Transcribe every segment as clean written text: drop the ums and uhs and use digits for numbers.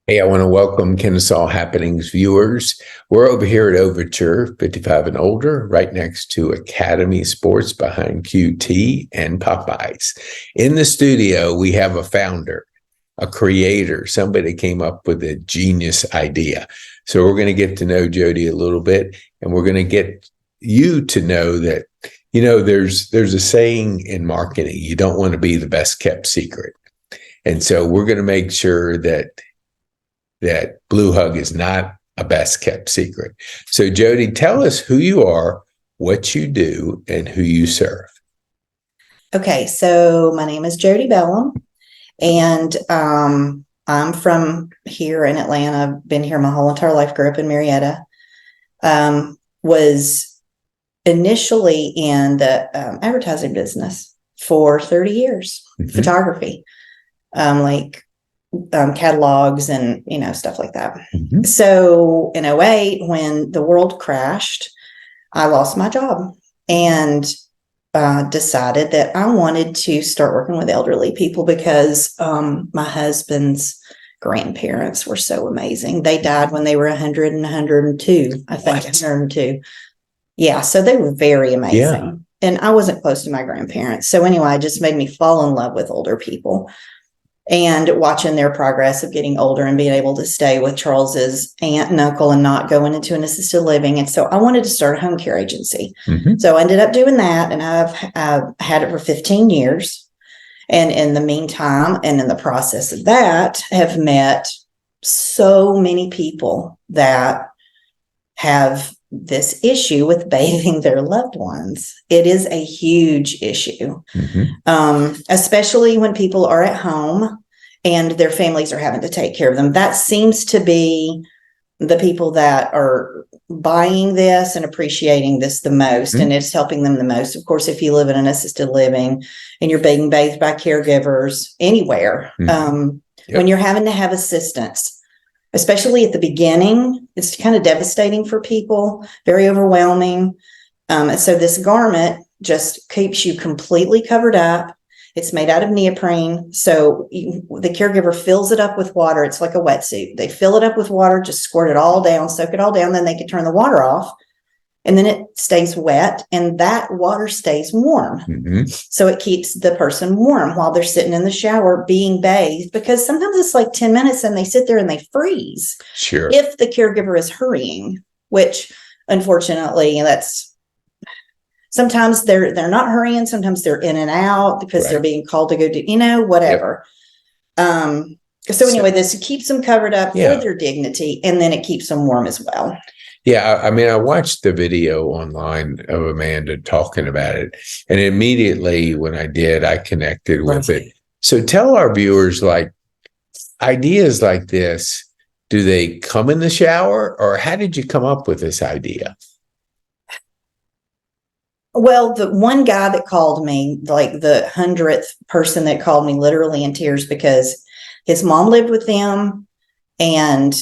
Hey, I want to welcome Kennesaw Happenings viewers. We're over here at Overture, 55 and older, right next to Academy Sports behind QT and Popeyes. In the studio, we have a founder, a creator, somebody that came up with a genius idea. So we're going to get to know Jodi a little bit, and we're going to get you to know that, there's a saying in marketing, you don't want to be the best kept secret. And so we're going to make sure that Blue Hug is not a best kept secret. So Jodi, tell us who you are, what you do, and who you serve. Okay, so my name is Jodi Bellam, and I'm from here in Atlanta. I've been here my whole entire life, grew up in Marietta. Was initially in the advertising business for 30 years, photography, catalogs and, stuff like that. So in 2008, when the world crashed, I lost my job and decided that I wanted to start working with elderly people because my husband's grandparents were so amazing. They died when they were 100 and 102, I think. 102. Yeah, so they were very amazing. Yeah. And I wasn't close to my grandparents. So anyway, it just made me fall in love with older people. And watching their progress of getting older and being able to stay with Charles's aunt and uncle and not going into an assisted living. And so I wanted to start a home care agency. So I ended up doing that, and I've had it for 15 years. And in the meantime, and in the process of that, have met so many people that have this issue with bathing their loved ones. It is a huge issue, especially when people are at home and their families are having to take care of them. That seems to be the people that are buying this and appreciating this the most, and it's helping them the most. Of course, if you live in an assisted living and you're being bathed by caregivers anywhere, when you're having to have assistance, especially at the beginning, it's kind of devastating for people, very overwhelming. And so this garment just keeps you completely covered up. It's made out of neoprene. So the caregiver fills it up with water. It's like a wetsuit. They fill it up with water, just squirt it all down, soak it all down. Then they can turn the water off. And then it stays wet, and that water stays warm. So it keeps the person warm while they're sitting in the shower being bathed, because sometimes it's like 10 minutes and they sit there and they freeze. Sure. If the caregiver is hurrying, which unfortunately sometimes they're not hurrying. Sometimes they're in and out because they're being called to go do, whatever. So anyway, this keeps them covered up for their dignity, and then it keeps them warm as well. Yeah, I mean, I watched the video online of Amanda talking about it, and immediately when I did, I connected with it. So tell our viewers, ideas like this, do they come in the shower, or how did you come up with this idea? Well, the one guy that called me, like the 100th person that called me, literally in tears, because his mom lived with them, and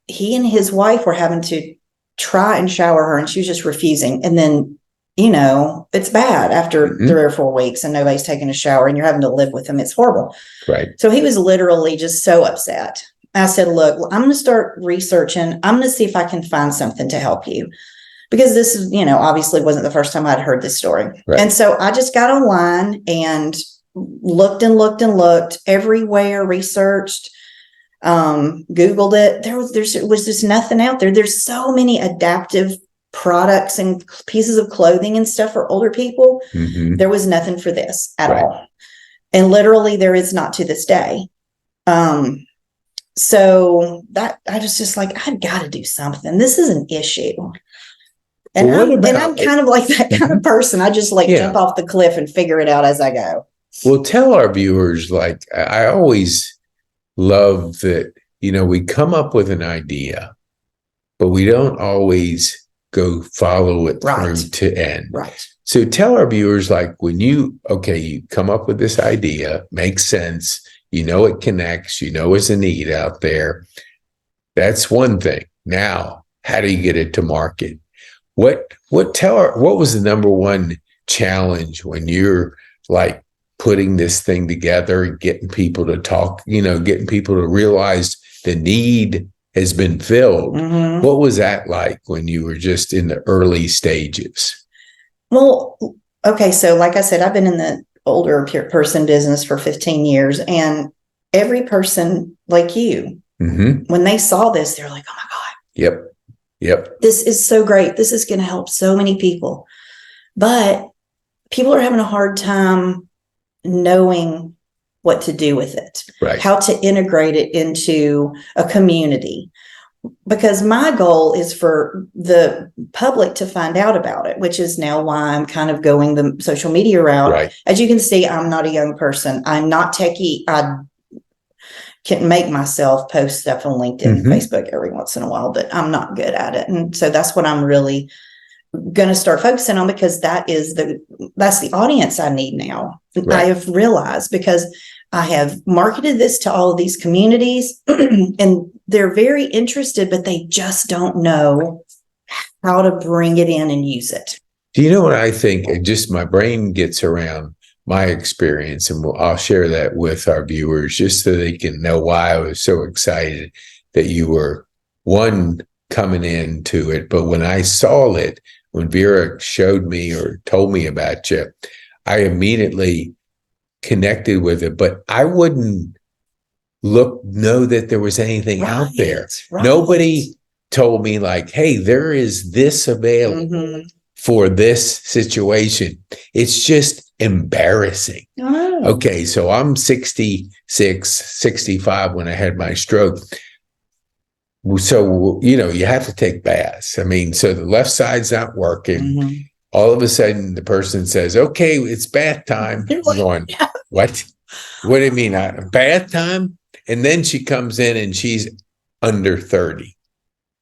he and his wife were having to try and shower her, and she was just refusing. And then, it's bad after 3 or 4 weeks and nobody's taking a shower and you're having to live with them. It's horrible. Right. So he was literally just so upset. I said, look, I'm going to start researching. I'm going to see if I can find something to help you, because this is, obviously wasn't the first time I'd heard this story. Right. And so I just got online and looked and looked and looked everywhere, researched, Googled it. There was just nothing out there. There's so many adaptive products and pieces of clothing and stuff for older people. There was nothing for this at all. And literally there is not to this day. So that I was just like, I've got to do something. This is an issue. And, I'm kind of like that kind of person. I just jump off the cliff and figure it out as I go. Well, tell our viewers, I always love that, we come up with an idea, but we don't always go follow it through to end. Right. So tell our viewers, when you come up with this idea, makes sense, it connects, it's a need out there. That's one thing. Now, how do you get it to market? What was the number one challenge when you're putting this thing together and getting people to talk, getting people to realize the need has been filled. Mhm. What was that like when you were just in the early stages? Well, okay. So like I said, I've been in the older person business for 15 years, and every person like you, when they saw this, they're like, oh my God. Yep. This is so great. This is going to help so many people. But people are having a hard time knowing what to do with it, right? How to integrate it into a community. Because my goal is for the public to find out about it, which is now why I'm kind of going the social media route. Right. As you can see, I'm not a young person. I'm not techie. I can make myself post stuff on LinkedIn and Facebook every once in a while, but I'm not good at it. And so that's what I'm really going to start focusing on, because that's the audience I need now. Right. I have realized, because I have marketed this to all of these communities and they're very interested, but they just don't know how to bring it in and use it. Do you know what I think? Just my brain gets around my experience, and I'll share that with our viewers just so they can know why I was so excited that you were coming into it. But when I saw it, when Vera showed me or told me about you, I immediately connected with it, but I wouldn't know that there was anything out there. Right. Nobody told me like, hey, there is this available for this situation. It's just embarrassing. Oh. Okay, so I'm 66, 65 when I had my stroke. So, you have to take baths. I mean, so the left side's not working. All of a sudden, the person says, okay, it's bath time. I'm going, what? What do you mean? Bath time? And then she comes in and she's under 30.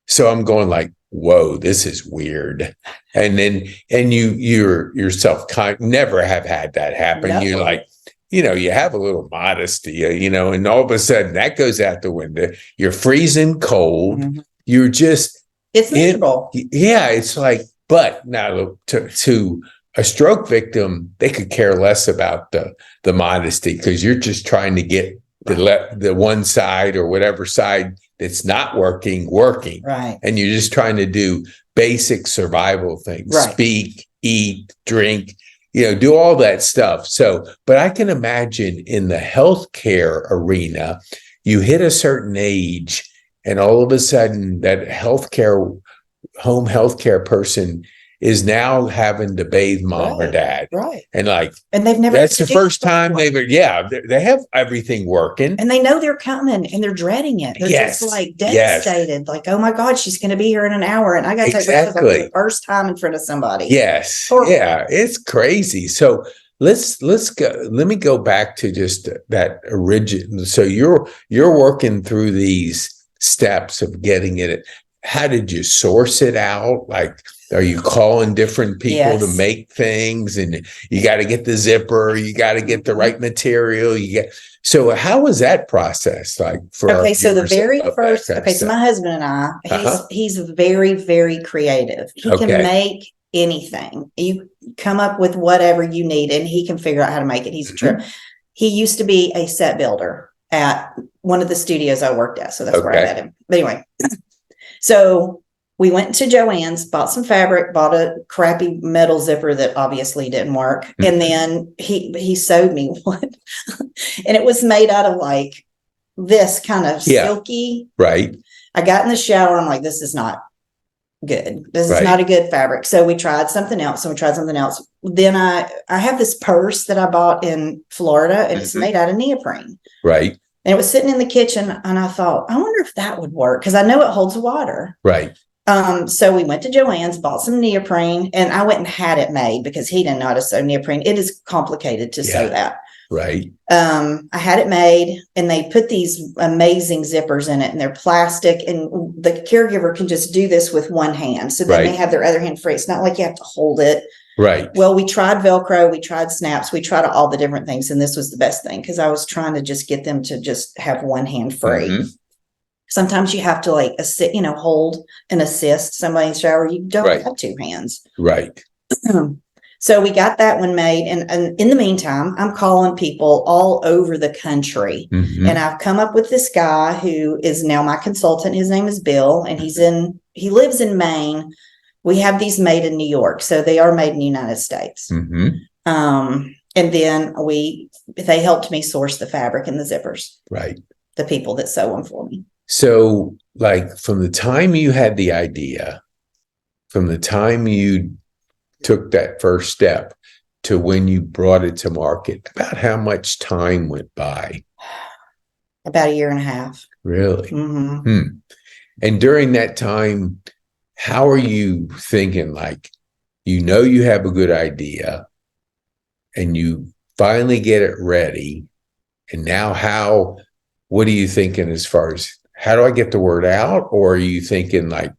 So I'm going like, whoa, this is weird. And then, you're yourself never have had that happen. No. You're like, you have a little modesty, and all of a sudden that goes out the window. You're freezing cold. You're just, it's miserable. Yeah. It's like, but now to a stroke victim, they could care less about the modesty, because you're just trying to get the one side or whatever side that's not working. Right. And you're just trying to do basic survival things, speak, eat, drink, do all that stuff. So, but I can imagine in the healthcare arena, you hit a certain age and all of a sudden that home healthcare person is now having to bathe mom or dad. Right. And they've never, that's the first time they have everything working. And they know they're coming and they're dreading it. They're just like devastated. Yes. Like, oh my God, she's going to be here in an hour. And I got to take this for the first time in front of somebody. Yes. Yeah. It's crazy. So let's go. Let me go back to just that original. So you're working through these steps of getting it. How did you source it out? Like, are you calling different people to make things, and you got to get the zipper, you got to get the right material, so how was that process like for so the very first so my husband and I, he's very, very creative. He can make anything. You come up with whatever you need and he can figure out how to make it. He's a trip. He used to be a set builder at one of the studios I worked at, so that's where I met him. But anyway, so we went to Joann's, bought some fabric, bought a crappy metal zipper that obviously didn't work. And then he sewed me one. And it was made out of like this kind of silky. Right. I got in the shower. I'm like, this is not good. This is not a good fabric. So we tried something else. Then I have this purse that I bought in Florida, and it's made out of neoprene. Right. And it was sitting in the kitchen, and I thought, I wonder if that would work, because I know it holds water. Right. So we went to Joann's, bought some neoprene, and I went and had it made because he didn't know how to sew neoprene. It is complicated to sew that. Right. I had it made, and they put these amazing zippers in it, and they're plastic, and the caregiver can just do this with one hand. So then they have their other hand free. It's not like you have to hold it. Right. Well, we tried Velcro, we tried snaps, we tried all the different things. And this was the best thing, because I was trying to just get them to just have one hand free. Sometimes you have to like hold and assist somebody in the shower. You don't have two hands. Right. So we got that one made. And in the meantime, I'm calling people all over the country. Mm-hmm. And I've come up with this guy who is now my consultant. His name is Bill, and he lives in Maine. We have these made in New York. So they are made in the United States. Mm-hmm. And then they helped me source the fabric and the zippers. Right. The people that sew them for me. So, like, from the time you had the idea, from the time you took that first step to when you brought it to market, about how much time went by? About 1.5 years. Really? Mm-hmm. And during that time, how are you thinking? Like, you have a good idea and you finally get it ready. And now what are you thinking as far as how do I get the word out? Or are you thinking like,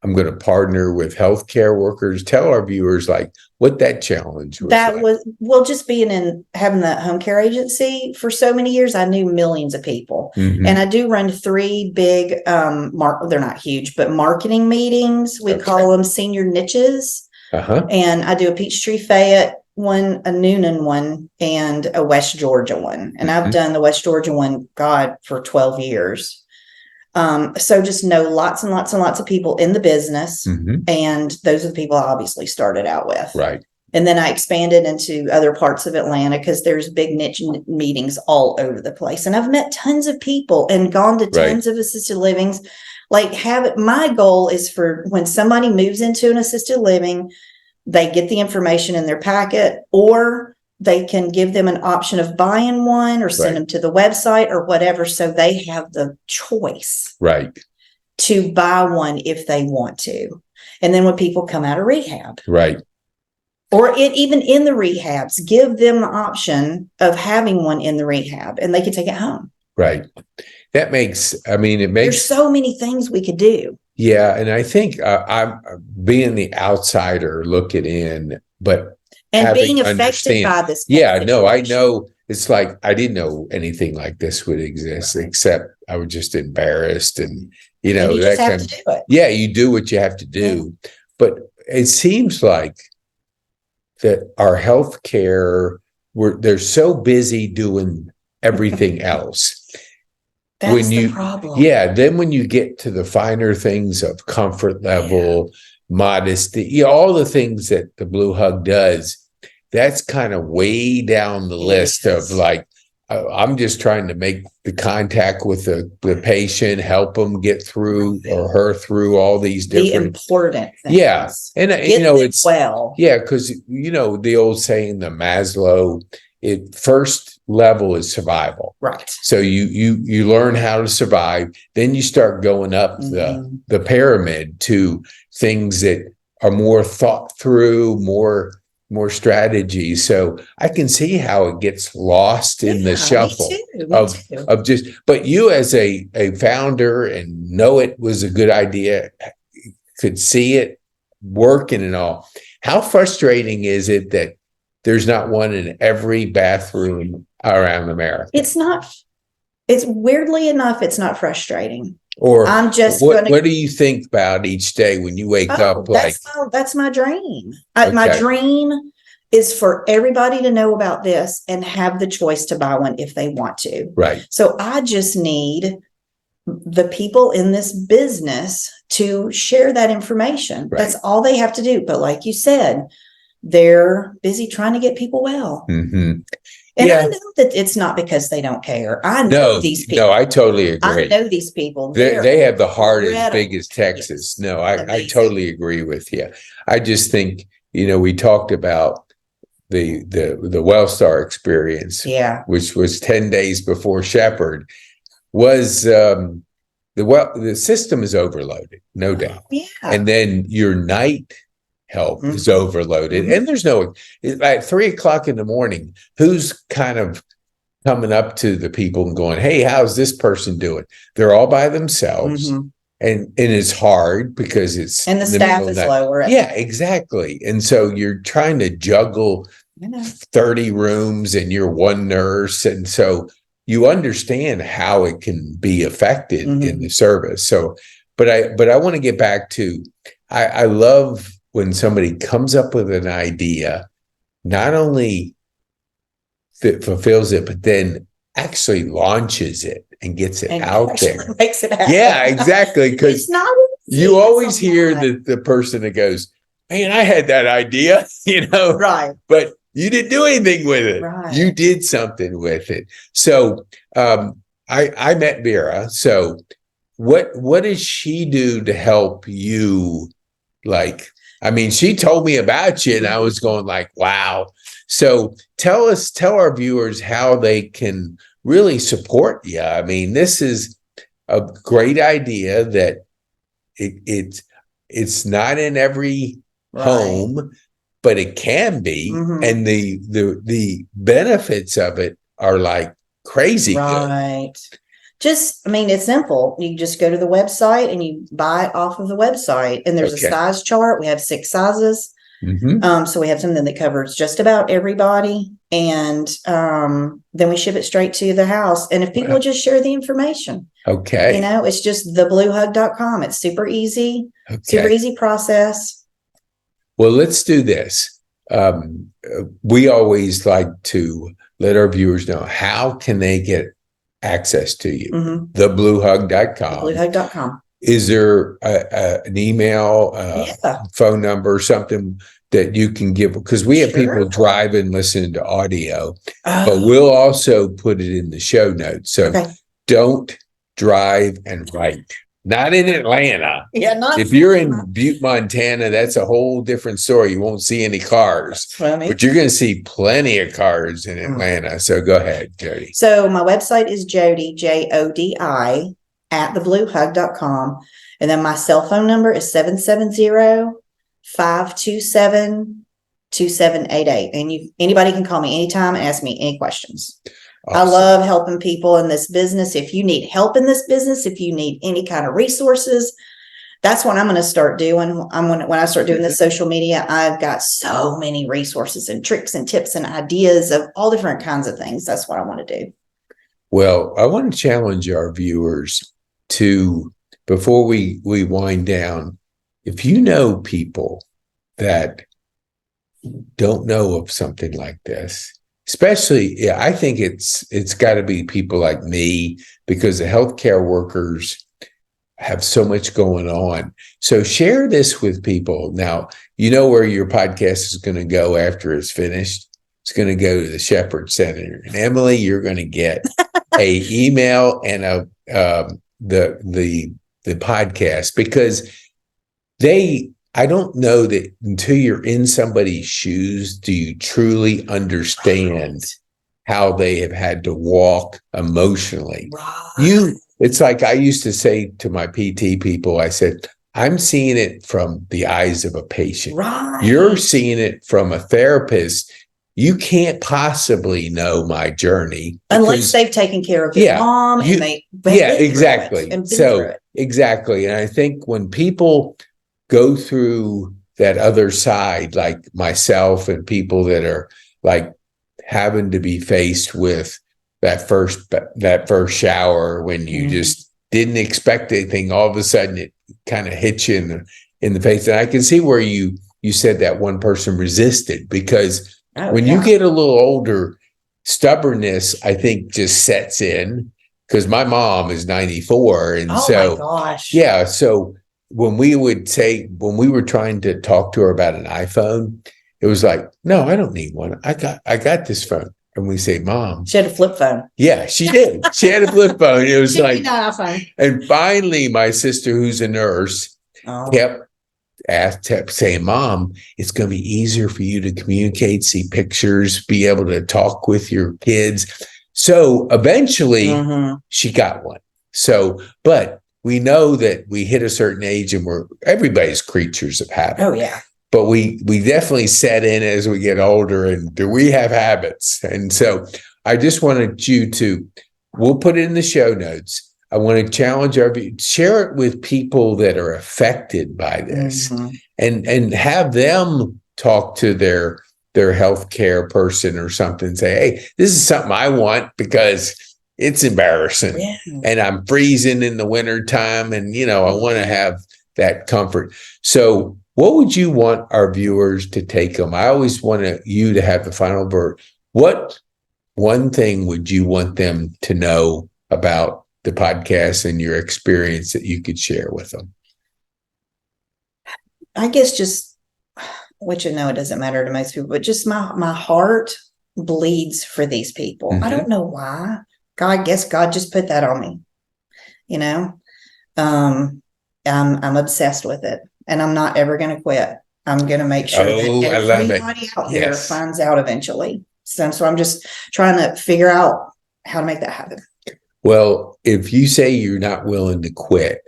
I'm going to partner with healthcare workers? Tell our viewers like what that challenge was. That was, well, just having the home care agency for so many years, I knew millions of people. Mm-hmm. And I do run 3 big, they're not huge, but marketing meetings. We call them senior niches. Uh-huh. And I do a Peachtree Fayette one, a Noonan one, and a West Georgia one. And I've done the West Georgia one, for 12 years. So just know lots and lots and lots of people in the business. Mm-hmm. And those are the people I obviously started out with. Right. And then I expanded into other parts of Atlanta because there's big niche meetings all over the place. And I've met tons of people and gone to tons of assisted livings. My goal is for when somebody moves into an assisted living, they get the information in their packet, or they can give them an option of buying one or send them to the website or whatever. So they have the choice to buy one if they want to. And then when people come out of rehab, or even in the rehabs, give them the option of having one in the rehab and they can take it home. Right. That makes, there's so many things we could do. Yeah. And I think I'm being the outsider looking in, but being affected by this. Yeah, no, I know. It's like, I didn't know anything like this would exist, except I was just embarrassed and, you just have to do it. Yeah, you do what you have to do. Yeah. But it seems like that our healthcare, they're so busy doing everything else. That's the problem. Yeah, then when you get to the finer things of comfort level, modesty, all the things that the Blue Hug does, that's kind of way down the list of like, I'm just trying to make the contact with the patient, help them get through or her through all these different the important things. Yeah. And it's because the old saying, the Maslow, first level is survival. Right. So you learn how to survive, then you start going up the pyramid to things that are more thought through, more strategy. So I can see how it gets lost in the shuffle of just, but you as a founder and know it was a good idea, could see it working and all. How frustrating is it that there's not one in every bathroom around America? It's weirdly enough, it's not frustrating. Or I'm just what do you think about each day when you wake up? That's my dream. My dream is for everybody to know about this and have the choice to buy one if they want to. Right. So I just need the people in this business to share that information. Right. That's all they have to do. But like you said, they're busy trying to get people well. Mm-hmm. And I know that it's not because they don't care. I know these people. No, I totally agree. I know these people. They have the heart as big as Texas. Yes. No, I totally agree with you. I just think, we talked about the Wellstar experience, which was 10 days before Shepherd, was the system is overloaded, no doubt. Yeah. And then your night help is overloaded, and there's at 3:00 in the morning, who's kind of coming up to the people and going, hey, how's this person doing? They're all by themselves, and it's hard because it's and the staff is lower. Yeah, exactly. And so you're trying to juggle 30 rooms and you're one nurse, and so you understand how it can be affected in the service. So but I want to get back to I love when somebody comes up with an idea not only fulfills it, but then actually launches it and gets it out there. Makes it happen. Yeah, exactly. Because you always hear the person that goes, man, I had that idea, right. But you didn't do anything with it. Right. You did something with it. So I met Vera. So what does she do to help you? Like, I mean, she told me about you and I was going like, wow. So tell our viewers how they can really support you. I mean, this is a great idea that it's not in every home, but it can be. And the benefits of it are like crazy good. Just, I mean, it's simple. You just go to the website and you buy it off of the website. And there's a size chart. We have 6 sizes. So we have something that covers just about everybody. And then we ship it straight to the house. And if people just share the information, it's just thebluehug.com. It's super easy, super easy process. Well, let's do this. We always like to let our viewers know, how can they get access to you? Thebluehug.com. Bluehug.com. Is there an email, phone number, or something that you can give? Because we have people driving, listening to audio, but we'll also put it in the show notes. So don't drive and write. Not in Atlanta. Yeah, not if you're in Butte, Montana, that's a whole different story. You won't see any cars, but you're going to see plenty of cars in Atlanta. So go ahead, Jodi. So my website is Jodi, Jodi, at thebluehug.com. And then my cell phone number is 770-527-2788. And anybody can call me anytime and ask me any questions. Awesome. I love helping people in this business. If you need help in this business, if you need any kind of resources, that's what I'm going to start doing. When I start doing this social media, I've got so many resources and tricks and tips and ideas of all different kinds of things. That's what I want to do. Well, I want to challenge our viewers to, before we wind down, if you know people that don't know of something like this, especially, I think it's got to be people like me, because the healthcare workers have so much going on. So share this with people. Now, you know where your podcast is going to go after it's finished. It's going to go to the Shepherd Center. And Emily, you're going to get a email and the podcast, because I don't know that until you're in somebody's shoes, do you truly understand how they have had to walk emotionally. It's like I used to say to my PT people, I said, I'm seeing it from the eyes of a patient. You're seeing it from a therapist. You can't possibly know my journey unless they've taken care of your mom and exactly. Exactly. And I think when people go through that other side, like myself and people that are like having to be faced with that first shower when you just didn't expect anything, all of a sudden it kind of hits you in the face. And I can see where you said that one person resisted, because when you get a little older, stubbornness, I think, just sets in, because my mom is 94. And so when we were trying to talk to her about an iPhone, it was like, no, I don't need one. I got this phone. And we say, Mom. She had a flip phone. Yeah, she did. She had a flip phone. It was like, and finally my sister, who's a nurse, kept saying, Mom, it's going to be easier for you to communicate, see pictures, be able to talk with your kids. So eventually she got one. So, but we know that we hit a certain age and everybody's creatures of habit. Oh, yeah. But we definitely set in as we get older. And do we have habits? And so I just wanted you we'll put it in the show notes. I want to challenge share it with people that are affected by this, and have them talk to their healthcare person or something and say, hey, this is something I want because it's embarrassing and I'm freezing in the wintertime. And, I want to have that comfort. So what would you want our viewers to take them? I always want you to have the final word. What one thing would you want them to know about the podcast and your experience that you could share with them? I guess just, which I know it doesn't matter to most people, but just my heart bleeds for these people. I don't know why. I guess God just put that on me. You know, I'm obsessed with it, and I'm not ever going to quit. I'm going to make sure that everybody out here finds out eventually. So I'm just trying to figure out how to make that happen. Well, if you say you're not willing to quit,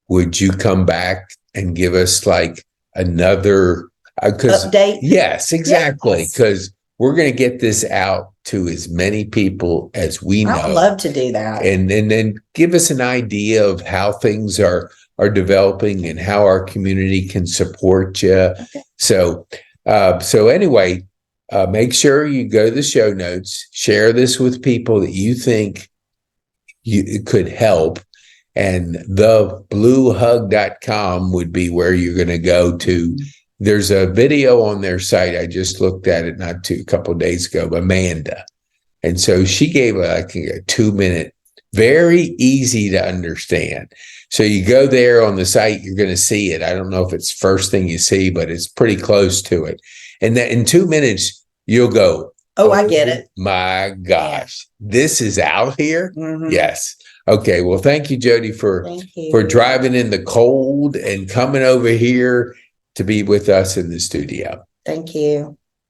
would you come back and give us like another update? Yes, exactly. Because we're going to get this out to as many people as we know. I'd love to do that. And then give us an idea of how things are developing and how our community can support you. Okay. So anyway, make sure you go to the show notes, share this with people that you think it could help. And thebluehug.com would be where you're going to go to. There's a video on their site. I just looked at it a couple of days ago, Amanda. And so she gave like a 2-minute, very easy to understand. So you go there on the site, you're going to see it. I don't know if it's first thing you see, but it's pretty close to it. And that in 2 minutes, you'll go, oh, I get it. My gosh, this is out here? Yes. Okay. Well, thank you, Jodi, for driving in the cold and coming over here to be with us in the studio. Thank you.